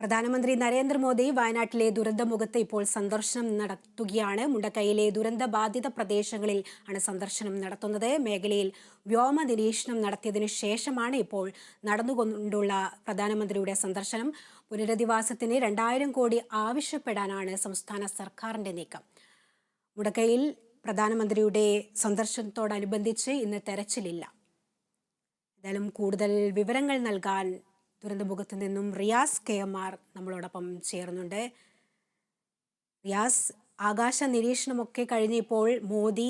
പ്രധാനമന്ത്രി നരേന്ദ്രമോദി വയനാട്ടിലെ ദുരന്തമുഖത്ത് ഇപ്പോൾ സന്ദർശനം നടത്തുകയാണ്. മുണ്ടക്കൈയിലെ ദുരന്ത ബാധിത പ്രദേശങ്ങളിൽ ആണ് സന്ദർശനം നടത്തുന്നത്. മേഖലയിൽ വ്യോമ നിരീക്ഷണം നടത്തിയതിനു ശേഷമാണ് ഇപ്പോൾ നടന്നുകൊണ്ടുള്ള പ്രധാനമന്ത്രിയുടെ സന്ദർശനം. പുനരധിവാസത്തിന് 2000 കോടി ആവശ്യപ്പെടാനാണ് സംസ്ഥാന സർക്കാരിന്റെ നീക്കം. മുണ്ടക്കൈയിൽ പ്രധാനമന്ത്രിയുടെ സന്ദർശനത്തോടനുബന്ധിച്ച് ഇന്ന് തെരച്ചിലില്ല. എന്തായാലും കൂടുതൽ വിവരങ്ങൾ നൽകാൻ ദുരന്തമുഖത്ത് നിന്നും റിയാസ് KMR നമ്മളോടൊപ്പം ചേർന്നുണ്ട്. റിയാസ്, ആകാശ നിരീക്ഷണമൊക്കെ കഴിഞ്ഞിപ്പോൾ മോദി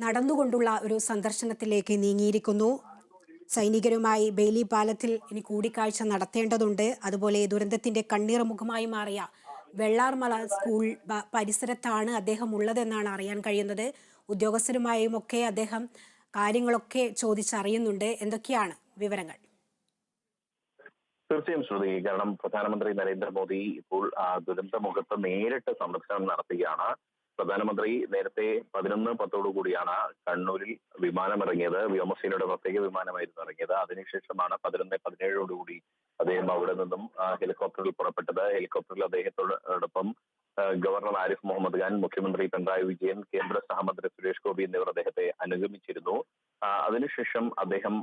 നടന്നുകൊണ്ടുള്ള ഒരു സന്ദർശനത്തിലേക്ക് നീങ്ങിയിരിക്കുന്നു. സൈനികരുമായി ബെയിലി പാലത്തിൽ ഇനി കൂടിക്കാഴ്ച നടത്തേണ്ടതുണ്ട്. അതുപോലെ ദുരന്തത്തിന്റെ കണ്ണീർ മുഖമായി മാറിയ വെള്ളാർമല സ്കൂൾ പരിസരത്താണ് അദ്ദേഹം ഉള്ളതെന്നാണ് അറിയാൻ കഴിയുന്നത്. ഉദ്യോഗസ്ഥരുമായും ഒക്കെ അദ്ദേഹം കാര്യങ്ങളൊക്കെ ചോദിച്ചറിയുന്നുണ്ട്. എന്തൊക്കെയാണ് വിവരങ്ങൾ? തീർച്ചയായും ശ്രുതി, കാരണം പ്രധാനമന്ത്രി നരേന്ദ്രമോദി ഇപ്പോൾ ദുരന്തമുഖത്ത് നേരിട്ട് സന്ദർശനം നടത്തുകയാണ്. പ്രധാനമന്ത്രി നേരത്തെ 11:10 കൂടിയാണ് കണ്ണൂരിൽ വിമാനമിറങ്ങിയത്. വ്യോമസേനയുടെ പ്രത്യേക വിമാനമായിരുന്നു ഇറങ്ങിയത്. അതിനുശേഷമാണ് 11:17 കൂടി അദ്ദേഹം അവിടെ നിന്നും ഹെലികോപ്റ്ററിൽ പുറപ്പെട്ടത്. ഹെലികോപ്റ്ററിൽ അദ്ദേഹത്തോടൊപ്പം ഗവർണർ ആരിഫ് മുഹമ്മദ് ഖാൻ, മുഖ്യമന്ത്രി പിണറായി വിജയൻ, കേന്ദ്ര സഹമന്ത്രി സുരേഷ് ഗോപി എന്നിവർ അദ്ദേഹത്തെ അനുഗമിച്ചിരുന്നു. അതിനുശേഷം അദ്ദേഹം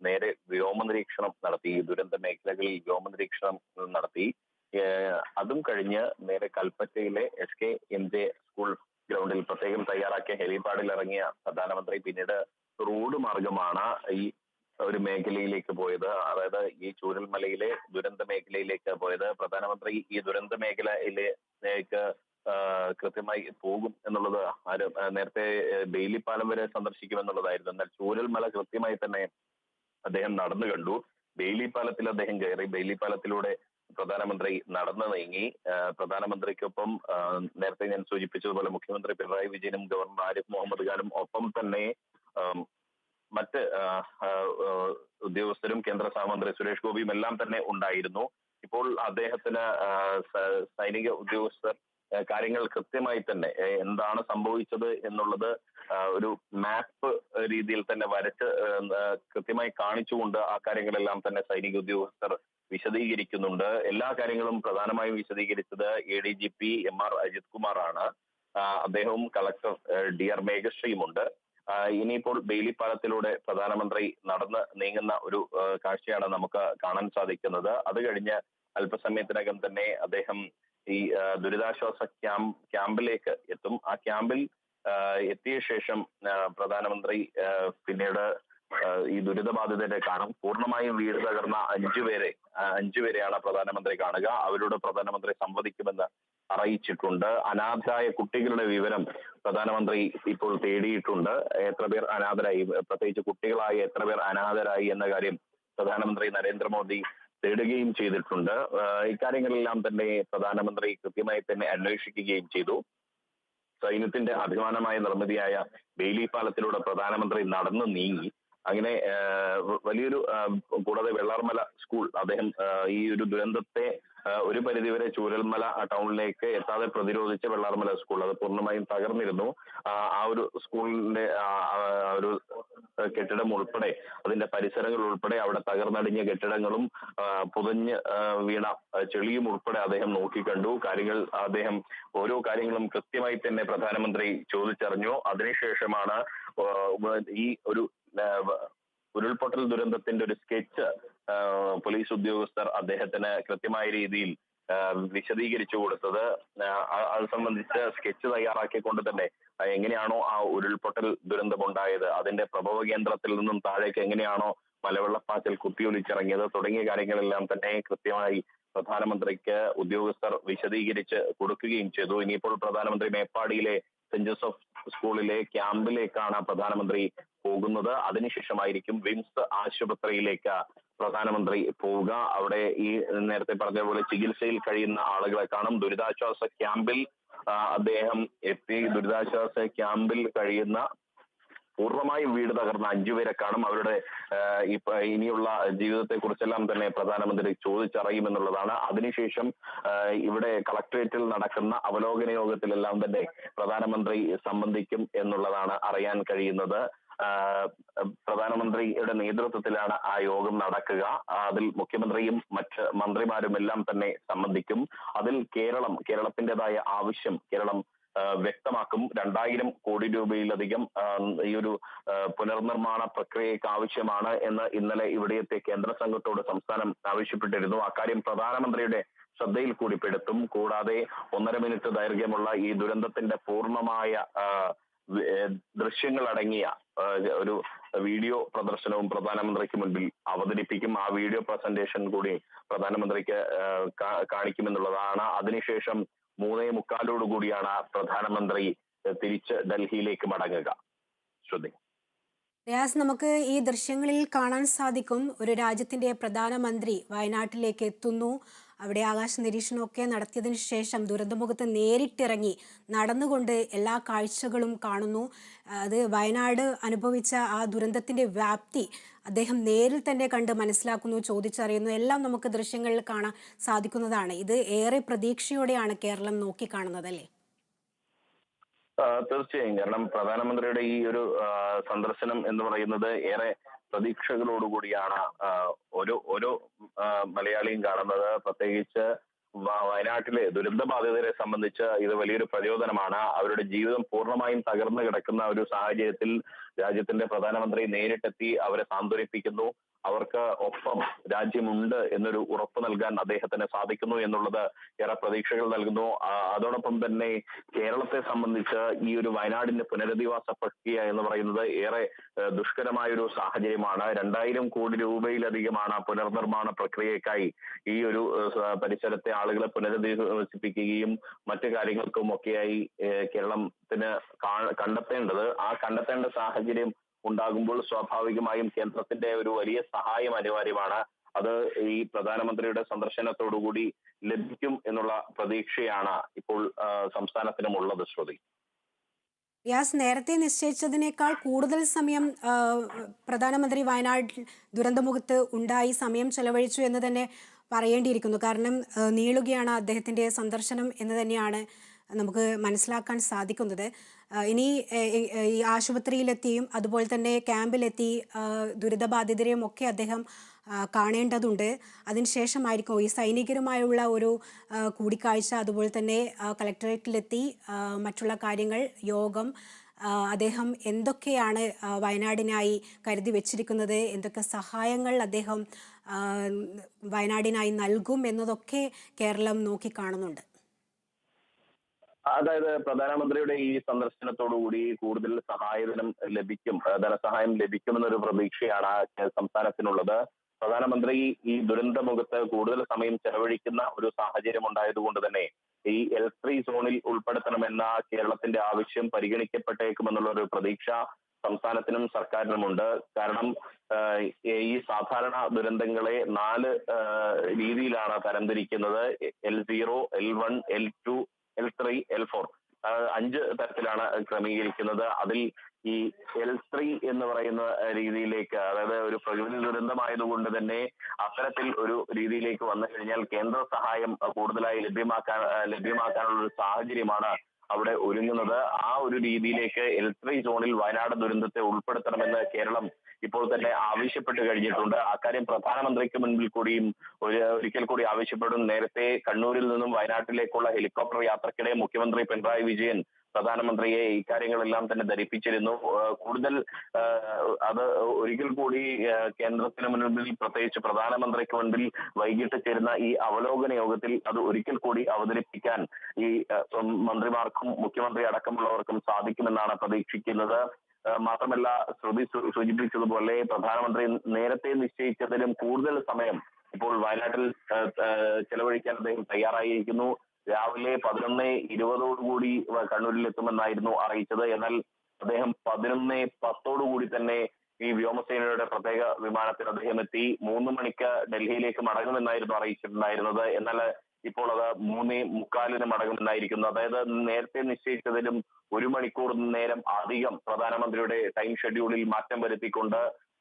നേരെ വ്യോമ നിരീക്ഷണം നടത്തി. ദുരന്ത മേഖലകളിൽ വ്യോമ നിരീക്ഷണം നടത്തി. അതും കഴിഞ്ഞ് നേരെ കൽപ്പറ്റയിലെ SKMJ സ്കൂൾ ഗ്രൗണ്ടിൽ പ്രത്യേകം തയ്യാറാക്കിയ ഹെലിപാഡിൽ ഇറങ്ങിയ പ്രധാനമന്ത്രി പിന്നീട് റോഡ് മാർഗമാണ് ഈ ഒരു മേഖലയിലേക്ക് പോയത്. അതായത് ഈ ചൂരൽമലയിലെ ദുരന്ത മേഖലയിലേക്ക് പോയത്. പ്രധാനമന്ത്രി ഈ ദുരന്ത മേഖലയിലേക്ക് കൃത്യമായി പോകും എന്നുള്ളത് നേരത്തെ ബെയിലിപ്പാലം വരെ സന്ദർശിക്കുമെന്നുള്ളതായിരുന്നു. എന്നാൽ ചൂരൽമല കൃത്യമായി തന്നെ അദ്ദേഹം നടന്നു കണ്ടു. ബെയിലിപ്പാലത്തിൽ അദ്ദേഹം കയറി. ബെയിലിപ്പാലത്തിലൂടെ പ്രധാനമന്ത്രി നടന്നു നീങ്ങി. പ്രധാനമന്ത്രിക്കൊപ്പം നേരത്തെ ഞാൻ സൂചിപ്പിച്ചതുപോലെ മുഖ്യമന്ത്രി പിണറായി വിജയനും ഗവർണർ ആരിഫ് മുഹമ്മദ് ഖാനും ഒപ്പം തന്നെ മറ്റ് ഉദ്യോഗസ്ഥരും കേന്ദ്ര സഹമന്ത്രി സുരേഷ് ഗോപിയും എല്ലാം തന്നെ ഉണ്ടായിരുന്നു. ഇപ്പോൾ അദ്ദേഹത്തിന് സൈനിക ഉദ്യോഗസ്ഥർ കാര്യങ്ങൾ കൃത്യമായി തന്നെ എന്താണ് സംഭവിച്ചത് എന്നുള്ളത് ഒരു മാപ്പ് രീതിയിൽ തന്നെ വരച്ച് കൃത്യമായി കാണിച്ചുകൊണ്ട് ആ കാര്യങ്ങളെല്ലാം തന്നെ സൈനിക ഉദ്യോഗസ്ഥർ വിശദീകരിക്കുന്നുണ്ട്. എല്ലാ കാര്യങ്ങളും പ്രധാനമായും വിശദീകരിച്ചത് ADGP MR അജിത് കുമാർ ആണ്. അദ്ദേഹവും കളക്ടർ DR മേഘശ്രീയുമുണ്ട്. ഇനിയിപ്പോൾ ബെയിലിപ്പാലത്തിലൂടെ പ്രധാനമന്ത്രി നടന്ന് നീങ്ങുന്ന ഒരു കാഴ്ചയാണ് നമുക്ക് കാണാൻ സാധിക്കുന്നത്. അത് കഴിഞ്ഞ് അല്പസമയത്തിനകം തന്നെ അദ്ദേഹം ഈ ദുരിതാശ്വാസ ക്യാമ്പിലേക്ക് എത്തും. ആ ക്യാമ്പിൽ എത്തിയ ശേഷം പ്രധാനമന്ത്രി പിന്നീട് ഈ ദുരിതബാധിതരെ കാണും. പൂർണ്ണമായും വീട് തകർന്ന 5 പേരെയാണ് പ്രധാനമന്ത്രി കാണുക. അവരോട് പ്രധാനമന്ത്രി സംവദിക്കുമെന്ന് അറിയിച്ചിട്ടുണ്ട്. അനാഥരായ കുട്ടികളുടെ വിവരം പ്രധാനമന്ത്രി ഇപ്പോൾ തേടിയിട്ടുണ്ട്. എത്ര പേർ അനാഥരായി, പ്രത്യേകിച്ച് കുട്ടികളായി എത്ര പേർ അനാഥരായി എന്ന കാര്യം പ്രധാനമന്ത്രി നരേന്ദ്രമോദി തേടുകയും ചെയ്തിട്ടുണ്ട്. ഇക്കാര്യങ്ങളെല്ലാം തന്നെ പ്രധാനമന്ത്രി കൃത്യമായി തന്നെ അന്വേഷിക്കുകയും ചെയ്തു. സൈന്യത്തിന്റെ അഭിമാനമായ നിർമ്മിതിയായ ബെയിലി പാലത്തിലൂടെ പ്രധാനമന്ത്രി നടന്നു നീങ്ങി. അങ്ങനെ വലിയൊരു കൂടാതെ വെള്ളാർമല സ്കൂൾ അദ്ദേഹം ഈ ഒരു ദുരന്തത്തെ ഒരു പരിധിവരെ ചൂരൽമല ടൗണിലേക്ക് എത്താതെ പ്രതിരോധിച്ച വെള്ളാർമല സ്കൂൾ അത് പൂർണ്ണമായും തകർന്നിരുന്നു. ആ ഒരു സ്കൂളിന്റെ ഒരു കെട്ടിടം ഉൾപ്പെടെ അതിന്റെ പരിസരങ്ങൾ ഉൾപ്പെടെ അവിടെ തകർന്നടിഞ്ഞ കെട്ടിടങ്ങളും പുതഞ്ഞ് വീണ ചെളിയും ഉൾപ്പെടെ അദ്ദേഹം നോക്കിക്കണ്ടു. അദ്ദേഹം ഓരോ കാര്യങ്ങളും കൃത്യമായി തന്നെ പ്രധാനമന്ത്രി ചോദിച്ചറിഞ്ഞു. അതിനുശേഷമാണ് ഈ ഒരു ഉരുൾപൊട്ടൽ ദുരന്തത്തിന്റെ ഒരു സ്കെച്ച് പോലീസ് ഉദ്യോഗസ്ഥർ അദ്ദേഹത്തിന് കൃത്യമായ രീതിയിൽ വിശദീകരിച്ചു കൊടുത്തത്. അത് സംബന്ധിച്ച് സ്കെച്ച് തയ്യാറാക്കിക്കൊണ്ട് തന്നെ എങ്ങനെയാണോ ആ ഉരുൾപൊട്ടൽ ദുരന്തമുണ്ടായത്, അതിന്റെ പ്രഭവ കേന്ദ്രത്തിൽ നിന്നും താഴേക്ക് എങ്ങനെയാണോ മലവെള്ളപ്പാച്ചിൽ കുത്തിയൊലിച്ചിറങ്ങിയത് തുടങ്ങിയ കാര്യങ്ങളെല്ലാം തന്നെ കൃത്യമായി പ്രധാനമന്ത്രിക്ക് ഉദ്യോഗസ്ഥർ വിശദീകരിച്ച് കൊടുക്കുകയും ചെയ്തു. ഇനിയിപ്പോൾ പ്രധാനമന്ത്രി മേപ്പാടിയിലെ സെന്റ് ജോസഫ് സ്കൂളിലെ ക്യാമ്പിലേക്കാണ് പ്രധാനമന്ത്രി പോകുന്നത്. അതിനുശേഷമായിരിക്കും വിംസ് ആശുപത്രിയിലേക്ക് പ്രധാനമന്ത്രി പോവുക. അവിടെ ഈ നേരത്തെ പറഞ്ഞ പോലെ ചികിത്സയിൽ കഴിയുന്ന ആളുകളെ കാണും. ദുരിതാശ്വാസ ക്യാമ്പിൽ അദ്ദേഹം എത്തി. ദുരിതാശ്വാസ ക്യാമ്പിൽ കഴിയുന്ന പൂർണ്ണമായും വീട് തകർന്ന 5 പേരെ കാണും. അവരുടെ ഇനിയുള്ള ജീവിതത്തെ കുറിച്ചെല്ലാം തന്നെ പ്രധാനമന്ത്രി ചോദിച്ചറിയുമെന്നുള്ളതാണ്. അതിനുശേഷം ഇവിടെ കളക്ടറേറ്റിൽ നടക്കുന്ന അവലോകന യോഗത്തിലെല്ലാം തന്നെ പ്രധാനമന്ത്രി സംബന്ധിക്കും എന്നുള്ളതാണ് അറിയാൻ കഴിയുന്നത്. പ്രധാനമന്ത്രിയുടെ നേതൃത്വത്തിലാണ് ആ യോഗം നടക്കുക. അതിൽ മുഖ്യമന്ത്രിയും മറ്റ് മന്ത്രിമാരും എല്ലാം തന്നെ സംബന്ധിക്കും. അതിൽ കേരളത്തിൻ്റെതായ ആവശ്യം കേരളം വ്യക്തമാക്കും. 2000 കോടി രൂപയിലധികം ഈ ഒരു പുനർനിർമ്മാണ പ്രക്രിയയ്ക്ക് ആവശ്യമാണ് എന്ന് ഇന്നലെ ഇവിടെയെത്തിയ കേന്ദ്ര സംഘത്തോട് സംസ്ഥാനം ആവശ്യപ്പെട്ടിരുന്നു. അക്കാര്യം പ്രധാനമന്ത്രിയുടെ ശ്രദ്ധയിൽ കൂടി പെടുത്തും. കൂടാതെ 1.5 മിനിറ്റ് ദൈർഘ്യമുള്ള ഈ ദുരന്തത്തിന്റെ പൂർണ്ണമായ ദൃശ്യങ്ങൾ അടങ്ങിയ ഒരു വീഡിയോ പ്രദർശനവും പ്രധാനമന്ത്രിക്ക് മുൻപിൽ അവതരിപ്പിക്കും. ആ വീഡിയോ പ്രസന്റേഷൻ കൂടി പ്രധാനമന്ത്രിക്ക് കാണിക്കുമെന്നുള്ളതാണ്. അതിനുശേഷം 3:45 കൂടിയാണ് പ്രധാനമന്ത്രി തിരിച്ച് ഡൽഹിയിലേക്ക് മടങ്ങുക. ശ്രുതി. റിയാസ്, നമുക്ക് ഈ ദൃശ്യങ്ങളിൽ കാണാൻ സാധിക്കും ഒരു രാജ്യത്തിന്റെ പ്രധാനമന്ത്രി വയനാട്ടിലേക്ക് എത്തുന്നു. അവിടെ ആകാശ നിരീക്ഷണമൊക്കെ നടത്തിയതിനു ശേഷം ദുരന്തമുഖത്ത് നേരിട്ടിറങ്ങി നടന്നുകൊണ്ട് എല്ലാ കാഴ്ചകളും കാണുന്നു. അത് വയനാട് അനുഭവിച്ച ആ ദുരന്തത്തിന്റെ വ്യാപ്തി അദ്ദേഹം നേരിൽ തന്നെ കണ്ട് മനസ്സിലാക്കുന്നു, ചോദിച്ചറിയുന്നു. എല്ലാം നമുക്ക് ദൃശ്യങ്ങളിൽ കാണാൻ സാധിക്കുന്നതാണ്. ഇത് ഏറെ പ്രതീക്ഷയോടെയാണ് കേരളം നോക്കിക്കാണുന്നത്, അല്ലേ? തീർച്ചയായും. കാരണം പ്രധാനമന്ത്രിയുടെ ഈ ഒരു സന്ദർശനം എന്ന് പറയുന്നത് ഏറെ പ്രതീക്ഷകളോടുകൂടിയാണ് ഓരോ മലയാളിയും കാണുന്നത്. പ്രത്യേകിച്ച് വയനാട്ടിലെ ദുരന്തബാധിതരെ സംബന്ധിച്ച് ഇത് വലിയൊരു പ്രചോദനമാണ്. അവരുടെ ജീവിതം പൂർണ്ണമായും തകർന്നു കിടക്കുന്ന ഒരു സാഹചര്യത്തിൽ രാജ്യത്തിന്റെ പ്രധാനമന്ത്രി നേരിട്ടെത്തി അവരെ സാന്ത്വനിപ്പിക്കുന്നു. അവർക്ക് ഒപ്പം രാജ്യമുണ്ട് എന്നൊരു ഉറപ്പ് നൽകാൻ അദ്ദേഹത്തിന് സാധിക്കുന്നു എന്നുള്ളത് ഏറെ പ്രതീക്ഷകൾ നൽകുന്നു. അതോടൊപ്പം തന്നെ കേരളത്തെ സംബന്ധിച്ച് ഈ ഒരു വയനാടിന്റെ പുനരധിവാസ പ്രക്രിയ എന്ന് പറയുന്നത് ഏറെ ദുഷ്കരമായ ഒരു സാഹചര്യമാണ്. 2000 കോടി രൂപയിലധികമാണ് പുനർനിർമ്മാണ പ്രക്രിയക്കായി ഈ ഒരു പരിസരത്തെ ആളുകളെ പുനരധിവസിപ്പിക്കുകയും മറ്റു കാര്യങ്ങൾക്കും ഒക്കെയായി കേരളത്തിന് കണ്ടെത്തേണ്ടത്. ആ കണ്ടെത്തേണ്ട സാഹചര്യം ഉണ്ടാകുമ്പോൾ സ്വാഭാവികമായും കേന്ദ്രത്തിന്റെ ഒരു വലിയ സഹായം അനിവാര്യമാണ്. അത് ഈ പ്രധാനമന്ത്രിയുടെ സന്ദർശനത്തോടുകൂടി ലഭിക്കും എന്നുള്ള പ്രതീക്ഷയാണ് ഇപ്പോൾ സംസ്ഥാനത്തിനുമുള്ളത്. ശ്രുതി. റിയാസ്, നേരത്തെ നിശ്ചയിച്ചതിനേക്കാൾ കൂടുതൽ സമയം പ്രധാനമന്ത്രി വയനാട് ദുരന്തമുഖത്ത് ഉണ്ടായി സമയം ചെലവഴിച്ചു എന്ന് തന്നെ പറയേണ്ടിയിരിക്കുന്നു. കാരണം നീളുകയാണ് അദ്ദേഹത്തിൻ്റെ സന്ദർശനം എന്ന് തന്നെയാണ് നമുക്ക് മനസ്സിലാക്കാൻ സാധിക്കുന്നത്. ഇനി ഈ ആശുപത്രിയിലെത്തിയും അതുപോലെ തന്നെ ക്യാമ്പിലെത്തി ദുരിതബാധിതരെയും ഒക്കെ അദ്ദേഹം കാണേണ്ടതുണ്ട്. അതിനുശേഷമായിരിക്കും ഈ സൈനികരുമായുള്ള ഒരു കൂടിക്കാഴ്ച, അതുപോലെ തന്നെ കളക്ടറേറ്റിലെത്തി മറ്റുള്ള കാര്യങ്ങൾ, യോഗം, അദ്ദേഹം എന്തൊക്കെയാണ് വയനാടിനായി കരുതി വെച്ചിരിക്കുന്നത്, എന്തൊക്കെ സഹായങ്ങൾ അദ്ദേഹം വയനാടിനായി നൽകും എന്നതൊക്കെ കേരളം നോക്കിക്കാണുന്നുണ്ട്. അതായത് പ്രധാനമന്ത്രിയുടെ ഈ സന്ദർശനത്തോടുകൂടി കൂടുതൽ ധനസഹായം ലഭിക്കുമെന്നൊരു പ്രതീക്ഷയാണ് സംസ്ഥാനത്തിനുള്ളത്. പ്രധാനമന്ത്രി ഈ ദുരന്തമുഖത്ത് കൂടുതൽ സമയം ചെലവഴിക്കുന്ന ഒരു സാഹചര്യം ഉണ്ടായതുകൊണ്ട് തന്നെ ഈ L3 സോണിൽ ഉൾപ്പെടുത്തണമെന്ന കേരളത്തിന്റെ ആവശ്യം പരിഗണിക്കപ്പെട്ടേക്കുമെന്നുള്ള ഒരു പ്രതീക്ഷ സംസ്ഥാനത്തിനും സർക്കാരിനുമുണ്ട്. കാരണം ഈ സാധാരണ ദുരന്തങ്ങളെ 4 രീതിയിലാണ് തരംതിരിക്കുന്നത്. L0, L1, L2, L3, L4 5 തരത്തിലാണ് ക്രമീകരിക്കുന്നത്. അതിൽ ഈ L3 എന്ന് പറയുന്ന രീതിയിലേക്ക്, അതായത് ഒരു പ്രകൃതി ദുരന്തമായതുകൊണ്ട് തന്നെ അത്തരത്തിൽ ഒരു രീതിയിലേക്ക് വന്നു കഴിഞ്ഞാൽ കേന്ദ്ര സഹായം കൂടുതലായി ലഭ്യമാക്കാനുള്ള ഒരു സാഹചര്യമാണ് അവിടെ ഒരുങ്ങുന്നത്. ആ ഒരു രീതിയിലേക്ക് L3 സോണിൽ വയനാട് ദുരന്തത്തെ ഉൾപ്പെടുത്തണമെന്ന് കേരളം ഇപ്പോൾ തന്നെ ആവശ്യപ്പെട്ട് കഴിഞ്ഞിട്ടുണ്ട്. അക്കാര്യം പ്രധാനമന്ത്രിക്ക് മുൻപിൽ കൂടിയും ഒരിക്കൽ കൂടി ആവശ്യപ്പെടും. നേരത്തെ കണ്ണൂരിൽ നിന്നും വയനാട്ടിലേക്കുള്ള ഹെലികോപ്റ്റർ യാത്രക്കിടെ മുഖ്യമന്ത്രി പിണറായി വിജയൻ പ്രധാനമന്ത്രിയെ ഇക്കാര്യങ്ങളെല്ലാം തന്നെ ധരിപ്പിച്ചിരുന്നു. കൂടുതൽ അത് ഒരിക്കൽ കൂടി കേന്ദ്രത്തിന് മുൻപിൽ, പ്രത്യേകിച്ച് പ്രധാനമന്ത്രിക്ക് മുൻപിൽ വൈകിട്ട് ചേരുന്ന ഈ അവലോകന യോഗത്തിൽ അത് ഒരിക്കൽ കൂടി അവതരിപ്പിക്കാൻ ഈ മന്ത്രിമാർക്കും മുഖ്യമന്ത്രി അടക്കമുള്ളവർക്കും സാധിക്കുമെന്നാണ് പ്രതീക്ഷിക്കുന്നത്. മാത്രമല്ല, ശ്രുതി സൂചിപ്പിച്ചതുപോലെ പ്രധാനമന്ത്രി നേരത്തെ നിശ്ചയിച്ചതിലും കൂടുതൽ സമയം ഇപ്പോൾ വയനാട്ടിൽ ചെലവഴിക്കാൻ അദ്ദേഹം തയ്യാറായിരിക്കുന്നു. രാവിലെ 11:20 കണ്ണൂരിൽ എത്തുമെന്നായിരുന്നു അറിയിച്ചത്. എന്നാൽ അദ്ദേഹം 11:10 തന്നെ ഈ വ്യോമസേനയുടെ പ്രത്യേക വിമാനത്തിൽ അദ്ദേഹം എത്തി. 3 മണിക്ക് ഡൽഹിയിലേക്ക് മടങ്ങുമെന്നായിരുന്നു അറിയിച്ചിട്ടുണ്ടായിരുന്നത്. എന്നാൽ ഇപ്പോൾ അത് 3:45 മടങ്ങുമെന്നായിരിക്കുന്നു. അതായത് നേരത്തെ നിശ്ചയിച്ചതിലും 1 മണിക്കൂർ നേരം അധികം പ്രധാനമന്ത്രിയുടെ ടൈം ഷെഡ്യൂളിൽ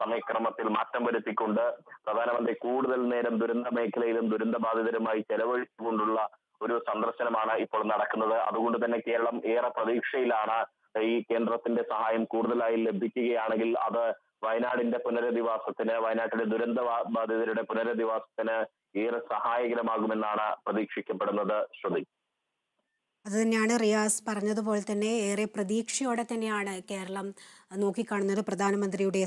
സമയക്രമത്തിൽ മാറ്റം വരുത്തിക്കൊണ്ട് പ്രധാനമന്ത്രി കൂടുതൽ നേരം ദുരന്ത മേഖലയിലും ദുരന്തബാധിതരുമായി ചെലവഴിച്ചുകൊണ്ടുള്ള ഒരു സന്ദർശനമാണ് ഇപ്പോൾ നടക്കുന്നത്. അതുകൊണ്ട് തന്നെ കേരളം ഏറെ പ്രതീക്ഷയിലാണ്. ഈ കേന്ദ്രത്തിന്റെ സഹായം കൂടുതലായി ലഭിക്കുകയാണെങ്കിൽ അത് വയനാടിന്റെ പുനരധിവാസത്തിന്, വയനാട്ടിലെ ബാധിതരുടെ പുനരധിവാസത്തിന് ഏറെ സഹായകരമാകുമെന്നാണ് പ്രതീക്ഷിക്കപ്പെടുന്നത്. ശ്രുതി. അതുതന്നെയാണ് റിയാസ് പറഞ്ഞതുപോലെ തന്നെ ഏറെ പ്രതീക്ഷയോടെ തന്നെയാണ് കേരളം നോക്കിക്കാണുന്നത് പ്രധാനമന്ത്രിയുടെ